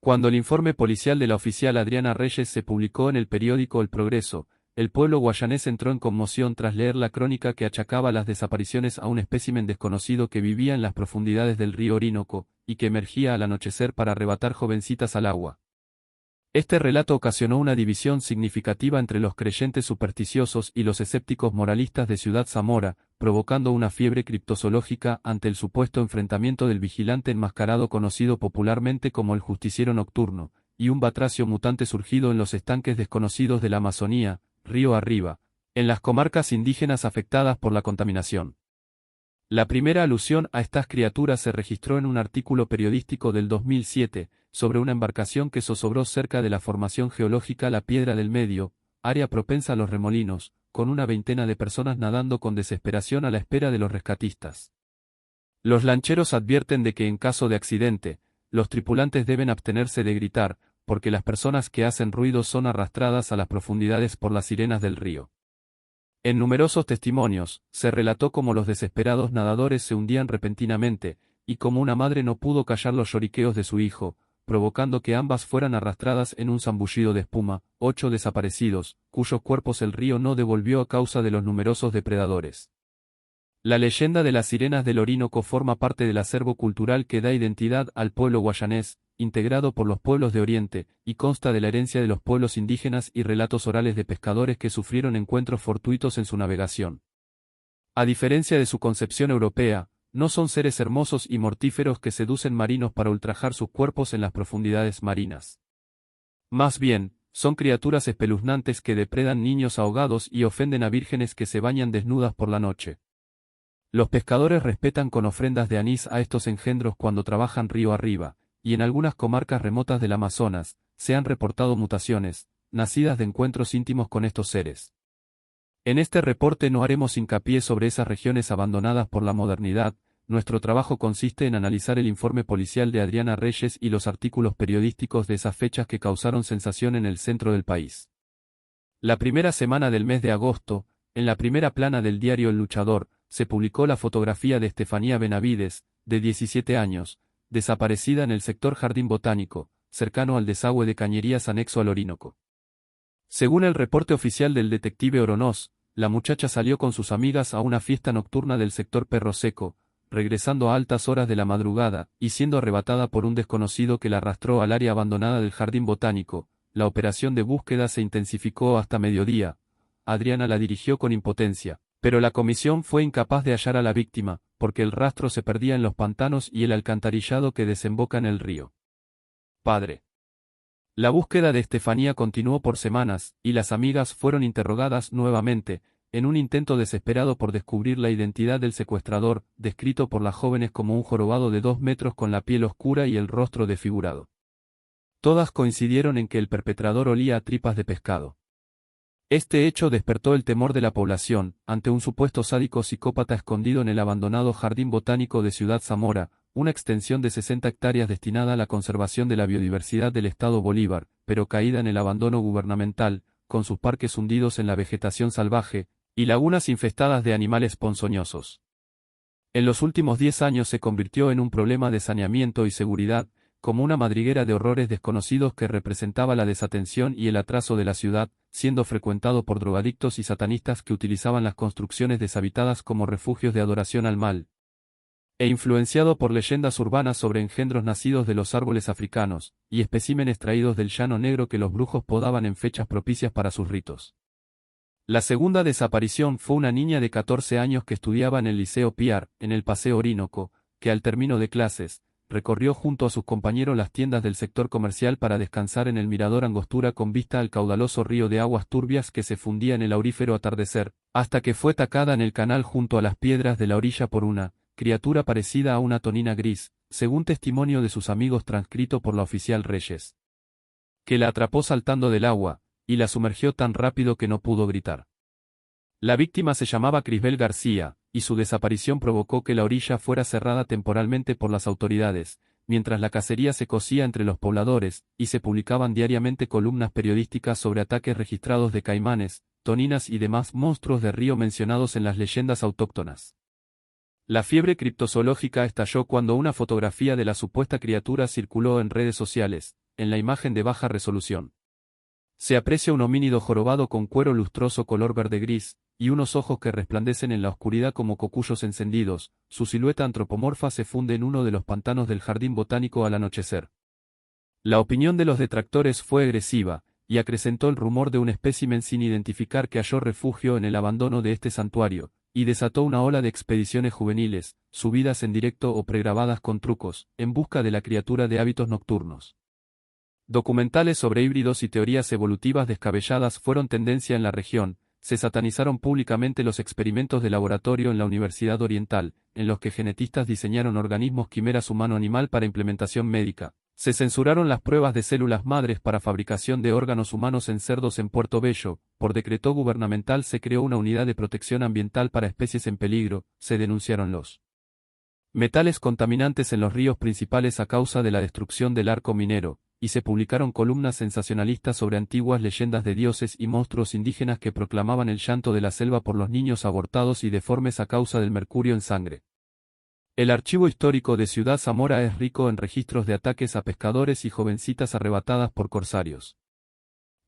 Cuando el informe policial de la oficial Adriana Reyes se publicó en el periódico El Progreso, el pueblo guayanés entró en conmoción tras leer la crónica que achacaba las desapariciones a un espécimen desconocido que vivía en las profundidades del río Orinoco, y que emergía al anochecer para arrebatar jovencitas al agua. Este relato ocasionó una división significativa entre los creyentes supersticiosos y los escépticos moralistas de Ciudad Zamora, provocando una fiebre criptozoológica ante el supuesto enfrentamiento del vigilante enmascarado conocido popularmente como el justiciero nocturno, y un batracio mutante surgido en los estanques desconocidos de la Amazonía, río arriba, en las comarcas indígenas afectadas por la contaminación. La primera alusión a estas criaturas se registró en un artículo periodístico del 2007, sobre una embarcación que zozobró cerca de la formación geológica La Piedra del Medio, área propensa a los remolinos, con una veintena de personas nadando con desesperación a la espera de los rescatistas. Los lancheros advierten de que en caso de accidente, los tripulantes deben abstenerse de gritar, porque las personas que hacen ruido son arrastradas a las profundidades por las sirenas del río. En numerosos testimonios, se relató cómo los desesperados nadadores se hundían repentinamente, y cómo una madre no pudo callar los lloriqueos de su hijo, provocando que ambas fueran arrastradas en un zambullido de espuma. 8 desaparecidos, cuyos cuerpos el río no devolvió a causa de los numerosos depredadores. La leyenda de las sirenas del Orinoco forma parte del acervo cultural que da identidad al pueblo guayanés, integrado por los pueblos de Oriente, y consta de la herencia de los pueblos indígenas y relatos orales de pescadores que sufrieron encuentros fortuitos en su navegación. A diferencia de su concepción europea, no son seres hermosos y mortíferos que seducen marinos para ultrajar sus cuerpos en las profundidades marinas. Más bien, son criaturas espeluznantes que depredan niños ahogados y ofenden a vírgenes que se bañan desnudas por la noche. Los pescadores respetan con ofrendas de anís a estos engendros cuando trabajan río arriba, y en algunas comarcas remotas del Amazonas, se han reportado mutaciones, nacidas de encuentros íntimos con estos seres. En este reporte no haremos hincapié sobre esas regiones abandonadas por la modernidad. Nuestro trabajo consiste en analizar el informe policial de Adriana Reyes y los artículos periodísticos de esas fechas que causaron sensación en el centro del país. La primera semana del mes de agosto, en la primera plana del diario El Luchador, se publicó la fotografía de Estefanía Benavides, de 17 años, desaparecida en el sector Jardín Botánico, cercano al desagüe de Cañerías anexo al Orinoco. Según el reporte oficial del detective Oronoz, la muchacha salió con sus amigas a una fiesta nocturna del sector Perro Seco, regresando a altas horas de la madrugada, y siendo arrebatada por un desconocido que la arrastró al área abandonada del Jardín Botánico. La operación de búsqueda se intensificó hasta mediodía. Adriana la dirigió con impotencia, pero la comisión fue incapaz de hallar a la víctima, porque el rastro se perdía en los pantanos y el alcantarillado que desemboca en el río. Padre. La búsqueda de Estefanía continuó por semanas, y las amigas fueron interrogadas nuevamente, en un intento desesperado por descubrir la identidad del secuestrador, descrito por las jóvenes como un jorobado de 2 metros con la piel oscura y el rostro desfigurado. Todas coincidieron en que el perpetrador olía a tripas de pescado. Este hecho despertó el temor de la población, ante un supuesto sádico psicópata escondido en el abandonado Jardín Botánico de Ciudad Zamora, una extensión de 60 hectáreas destinada a la conservación de la biodiversidad del estado Bolívar, pero caída en el abandono gubernamental, con sus parques hundidos en la vegetación salvaje, y lagunas infestadas de animales ponzoñosos. En los últimos 10 años se convirtió en un problema de saneamiento y seguridad, como una madriguera de horrores desconocidos que representaba la desatención y el atraso de la ciudad, siendo frecuentado por drogadictos y satanistas que utilizaban las construcciones deshabitadas como refugios de adoración al mal, e influenciado por leyendas urbanas sobre engendros nacidos de los árboles africanos, y especímenes traídos del llano negro que los brujos podaban en fechas propicias para sus ritos. La segunda desaparición fue una niña de 14 años que estudiaba en el Liceo Piar, en el Paseo Orinoco, que al término de clases, recorrió junto a sus compañeros las tiendas del sector comercial para descansar en el mirador Angostura con vista al caudaloso río de aguas turbias que se fundía en el aurífero atardecer, hasta que fue tacada en el canal junto a las piedras de la orilla por una criatura parecida a una tonina gris, según testimonio de sus amigos transcrito por la oficial Reyes, que la atrapó saltando del agua, y la sumergió tan rápido que no pudo gritar. La víctima se llamaba Crisbel García, y su desaparición provocó que la orilla fuera cerrada temporalmente por las autoridades, mientras la cacería se cocía entre los pobladores, y se publicaban diariamente columnas periodísticas sobre ataques registrados de caimanes, toninas y demás monstruos de río mencionados en las leyendas autóctonas. La fiebre criptozoológica estalló cuando una fotografía de la supuesta criatura circuló en redes sociales, en la imagen de baja resolución. Se aprecia un homínido jorobado con cuero lustroso color verde-gris, y unos ojos que resplandecen en la oscuridad como cocuyos encendidos. Su silueta antropomorfa se funde en uno de los pantanos del jardín botánico al anochecer. La opinión de los detractores fue agresiva, y acrecentó el rumor de un espécimen sin identificar que halló refugio en el abandono de este santuario, y desató una ola de expediciones juveniles, subidas en directo o pregrabadas con trucos, en busca de la criatura de hábitos nocturnos. Documentales sobre híbridos y teorías evolutivas descabelladas fueron tendencia en la región. Se satanizaron públicamente los experimentos de laboratorio en la Universidad Oriental, en los que genetistas diseñaron organismos quimeras humano-animal para implementación médica. Se censuraron las pruebas de células madres para fabricación de órganos humanos en cerdos en Puerto Bello. Por decreto gubernamental se creó una unidad de protección ambiental para especies en peligro. Se denunciaron los metales contaminantes en los ríos principales a causa de la destrucción del arco minero, y se publicaron columnas sensacionalistas sobre antiguas leyendas de dioses y monstruos indígenas que proclamaban el llanto de la selva por los niños abortados y deformes a causa del mercurio en sangre. El archivo histórico de Ciudad Zamora es rico en registros de ataques a pescadores y jovencitas arrebatadas por corsarios.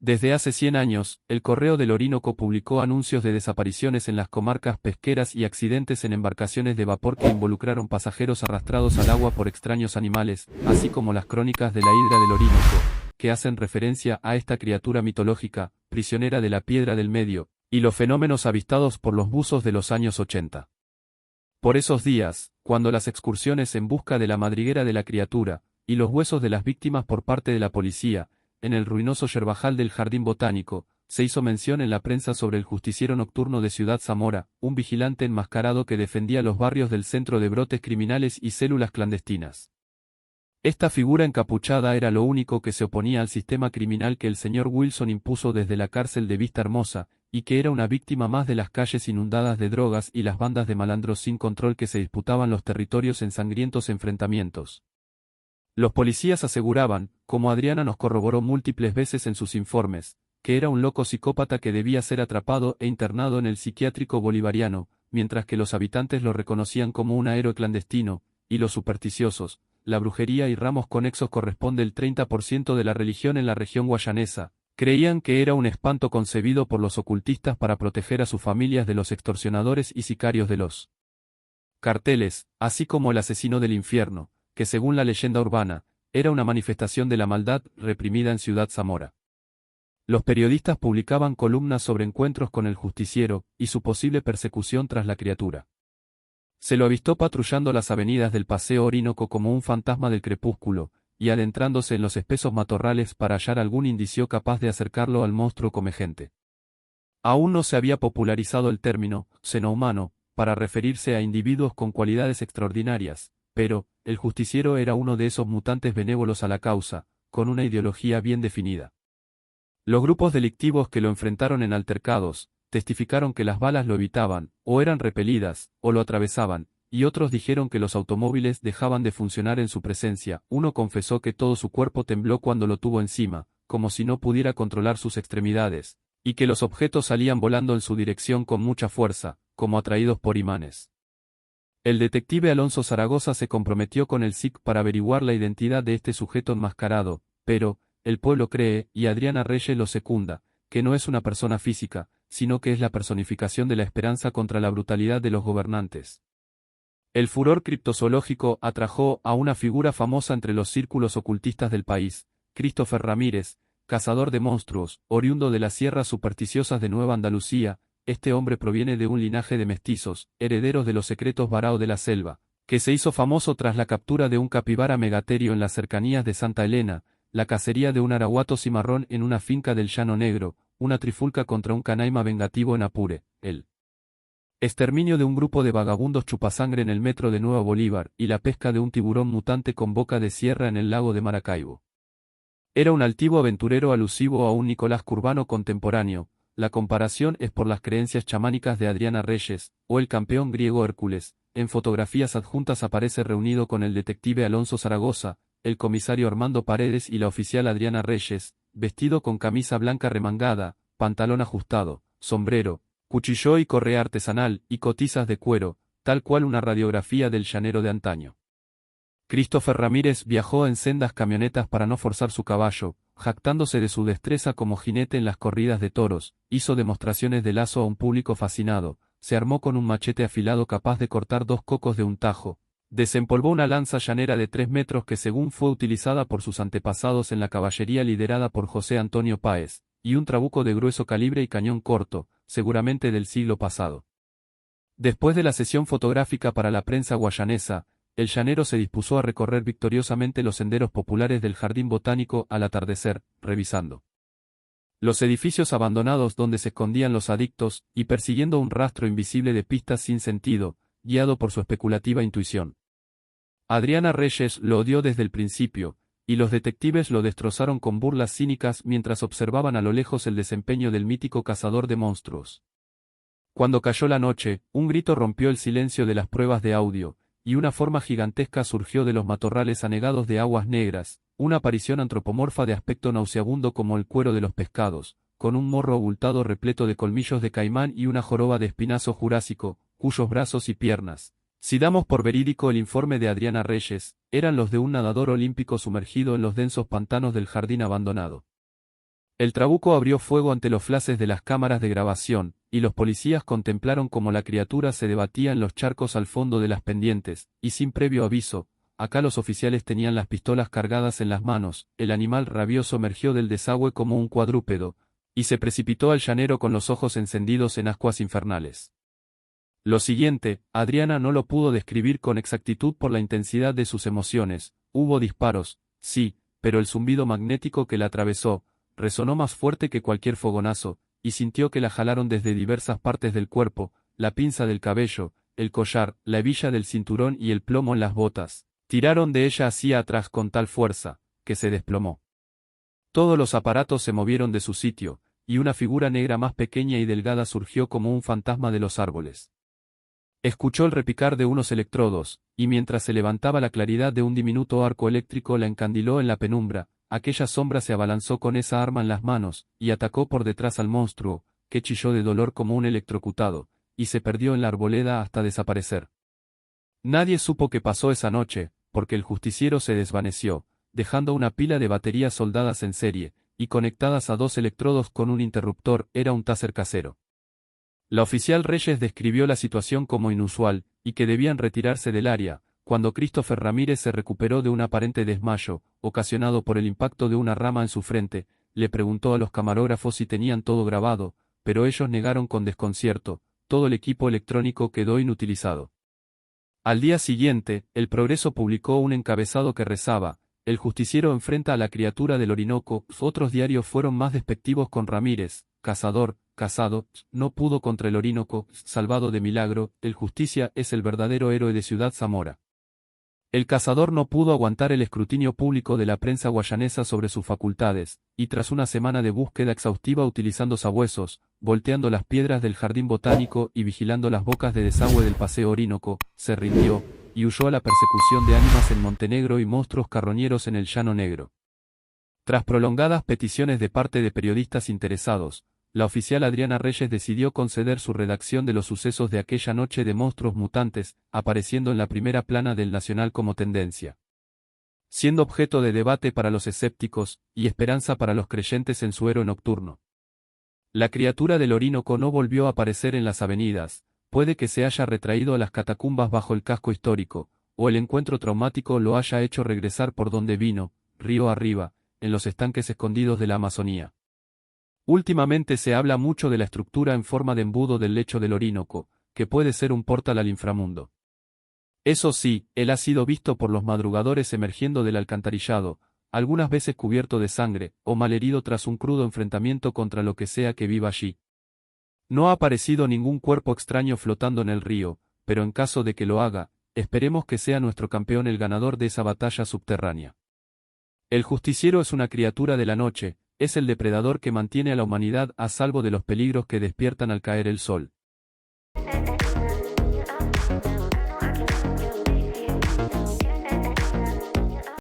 Desde hace 100 años, el Correo del Orinoco publicó anuncios de desapariciones en las comarcas pesqueras y accidentes en embarcaciones de vapor que involucraron pasajeros arrastrados al agua por extraños animales, así como las crónicas de la hidra del Orinoco, que hacen referencia a esta criatura mitológica, prisionera de la piedra del medio, y los fenómenos avistados por los buzos de los años 80. Por esos días, cuando las excursiones en busca de la madriguera de la criatura, y los huesos de las víctimas por parte de la policía, en el ruinoso yerbajal del Jardín Botánico, se hizo mención en la prensa sobre el justiciero nocturno de Ciudad Zamora, un vigilante enmascarado que defendía los barrios del centro de brotes criminales y células clandestinas. Esta figura encapuchada era lo único que se oponía al sistema criminal que el señor Wilson impuso desde la cárcel de Vista Hermosa, y que era una víctima más de las calles inundadas de drogas y las bandas de malandros sin control que se disputaban los territorios en sangrientos enfrentamientos. Los policías aseguraban, como Adriana nos corroboró múltiples veces en sus informes, que era un loco psicópata que debía ser atrapado e internado en el psiquiátrico bolivariano, mientras que los habitantes lo reconocían como un héroe clandestino, y los supersticiosos, la brujería y ramos conexos corresponde el 30% de la religión en la región guayanesa, creían que era un espanto concebido por los ocultistas para proteger a sus familias de los extorsionadores y sicarios de los carteles, así como el asesino del infierno, que según la leyenda urbana, era una manifestación de la maldad reprimida en Ciudad Zamora. Los periodistas publicaban columnas sobre encuentros con el justiciero, y su posible persecución tras la criatura. Se lo avistó patrullando las avenidas del Paseo Orinoco como un fantasma del crepúsculo, y adentrándose en los espesos matorrales para hallar algún indicio capaz de acercarlo al monstruo comegente. Aún no se había popularizado el término xenohumano, para referirse a individuos con cualidades extraordinarias, pero, el justiciero era uno de esos mutantes benévolos a la causa, con una ideología bien definida. Los grupos delictivos que lo enfrentaron en altercados, testificaron que las balas lo evitaban, o eran repelidas, o lo atravesaban, y otros dijeron que los automóviles dejaban de funcionar en su presencia. Uno confesó que todo su cuerpo tembló cuando lo tuvo encima, como si no pudiera controlar sus extremidades, y que los objetos salían volando en su dirección con mucha fuerza, como atraídos por imanes. El detective Alonso Zaragoza se comprometió con el SIC para averiguar la identidad de este sujeto enmascarado, pero, el pueblo cree, y Adriana Reyes lo secunda, que no es una persona física, sino que es la personificación de la esperanza contra la brutalidad de los gobernantes. El furor criptozoológico atrajo a una figura famosa entre los círculos ocultistas del país, Christopher Ramírez, cazador de monstruos, oriundo de las sierras supersticiosas de Nueva Andalucía. Este hombre proviene de un linaje de mestizos, herederos de los secretos varao de la selva, que se hizo famoso tras la captura de un capibara megaterio en las cercanías de Santa Elena, la cacería de un arahuato cimarrón en una finca del Llano Negro, una trifulca contra un canaima vengativo en Apure, el exterminio de un grupo de vagabundos chupasangre en el metro de Nueva Bolívar, y la pesca de un tiburón mutante con boca de sierra en el lago de Maracaibo. Era un altivo aventurero alusivo a un Nicolás Curbano contemporáneo. La comparación es por las creencias chamánicas de Adriana Reyes, o el campeón griego Hércules. En fotografías adjuntas aparece reunido con el detective Alonso Zaragoza, el comisario Armando Paredes y la oficial Adriana Reyes, vestido con camisa blanca remangada, pantalón ajustado, sombrero, cuchillo y correa artesanal, y cotizas de cuero, tal cual una radiografía del llanero de antaño. Christopher Ramírez viajó en sendas camionetas para no forzar su caballo, jactándose de su destreza como jinete en las corridas de toros, hizo demostraciones de lazo a un público fascinado, se armó con un machete afilado capaz de cortar 2 cocos de un tajo, desempolvó una lanza llanera de 3 metros que según fue utilizada por sus antepasados en la caballería liderada por José Antonio Páez, y un trabuco de grueso calibre y cañón corto, seguramente del siglo pasado. Después de la sesión fotográfica para la prensa guayanesa, el llanero se dispuso a recorrer victoriosamente los senderos populares del Jardín Botánico al atardecer, revisando los edificios abandonados donde se escondían los adictos, y persiguiendo un rastro invisible de pistas sin sentido, guiado por su especulativa intuición. Adriana Reyes lo odió desde el principio, y los detectives lo destrozaron con burlas cínicas mientras observaban a lo lejos el desempeño del mítico cazador de monstruos. Cuando cayó la noche, un grito rompió el silencio de las pruebas de audio, y una forma gigantesca surgió de los matorrales anegados de aguas negras, una aparición antropomorfa de aspecto nauseabundo como el cuero de los pescados, con un morro abultado repleto de colmillos de caimán y una joroba de espinazo jurásico, cuyos brazos y piernas, si damos por verídico el informe de Adriana Reyes, eran los de un nadador olímpico sumergido en los densos pantanos del jardín abandonado. El trabuco abrió fuego ante los flashes de las cámaras de grabación, y los policías contemplaron cómo la criatura se debatía en los charcos al fondo de las pendientes, y sin previo aviso, acá los oficiales tenían las pistolas cargadas en las manos, el animal rabioso emergió del desagüe como un cuadrúpedo, y se precipitó al llanero con los ojos encendidos en ascuas infernales. Lo siguiente, Adriana no lo pudo describir con exactitud por la intensidad de sus emociones, hubo disparos, sí, pero el zumbido magnético que la atravesó, resonó más fuerte que cualquier fogonazo, y sintió que la jalaron desde diversas partes del cuerpo, la pinza del cabello, el collar, la hebilla del cinturón y el plomo en las botas. Tiraron de ella hacia atrás con tal fuerza, que se desplomó. Todos los aparatos se movieron de su sitio, y una figura negra más pequeña y delgada surgió como un fantasma de los árboles. Escuchó el repicar de unos electrodos, y mientras se levantaba la claridad de un diminuto arco eléctrico la encandiló en la penumbra, aquella sombra se abalanzó con esa arma en las manos, y atacó por detrás al monstruo, que chilló de dolor como un electrocutado, y se perdió en la arboleda hasta desaparecer. Nadie supo qué pasó esa noche, porque el justiciero se desvaneció, dejando una pila de baterías soldadas en serie, y conectadas a 2 electrodos con un interruptor, era un taser casero. La oficial Reyes describió la situación como inusual, y que debían retirarse del área, cuando Christopher Ramírez se recuperó de un aparente desmayo, ocasionado por el impacto de una rama en su frente, le preguntó a los camarógrafos si tenían todo grabado, pero ellos negaron con desconcierto, todo el equipo electrónico quedó inutilizado. Al día siguiente, El Progreso publicó un encabezado que rezaba: el justiciero enfrenta a la criatura del Orinoco. Otros diarios fueron más despectivos con Ramírez: cazador, casado, no pudo contra el Orinoco, salvado de milagro, el Justicia es el verdadero héroe de Ciudad Zamora. El cazador no pudo aguantar el escrutinio público de la prensa guayanesa sobre sus facultades, y tras una semana de búsqueda exhaustiva utilizando sabuesos, volteando las piedras del jardín botánico y vigilando las bocas de desagüe del paseo Orinoco, se rindió, y huyó a la persecución de ánimas en Montenegro y monstruos carroñeros en el Llano Negro. Tras prolongadas peticiones de parte de periodistas interesados, la oficial Adriana Reyes decidió conceder su redacción de los sucesos de aquella noche de monstruos mutantes, apareciendo en la primera plana del Nacional como tendencia. Siendo objeto de debate para los escépticos, y esperanza para los creyentes en su héroe nocturno. La criatura del Orinoco no volvió a aparecer en las avenidas, puede que se haya retraído a las catacumbas bajo el casco histórico, o el encuentro traumático lo haya hecho regresar por donde vino, río arriba, en los estanques escondidos de la Amazonía. Últimamente se habla mucho de la estructura en forma de embudo del lecho del Orinoco, que puede ser un portal al inframundo. Eso sí, él ha sido visto por los madrugadores emergiendo del alcantarillado, algunas veces cubierto de sangre, o malherido tras un crudo enfrentamiento contra lo que sea que viva allí. No ha aparecido ningún cuerpo extraño flotando en el río, pero en caso de que lo haga, esperemos que sea nuestro campeón el ganador de esa batalla subterránea. El justiciero es una criatura de la noche, es el depredador que mantiene a la humanidad a salvo de los peligros que despiertan al caer el sol.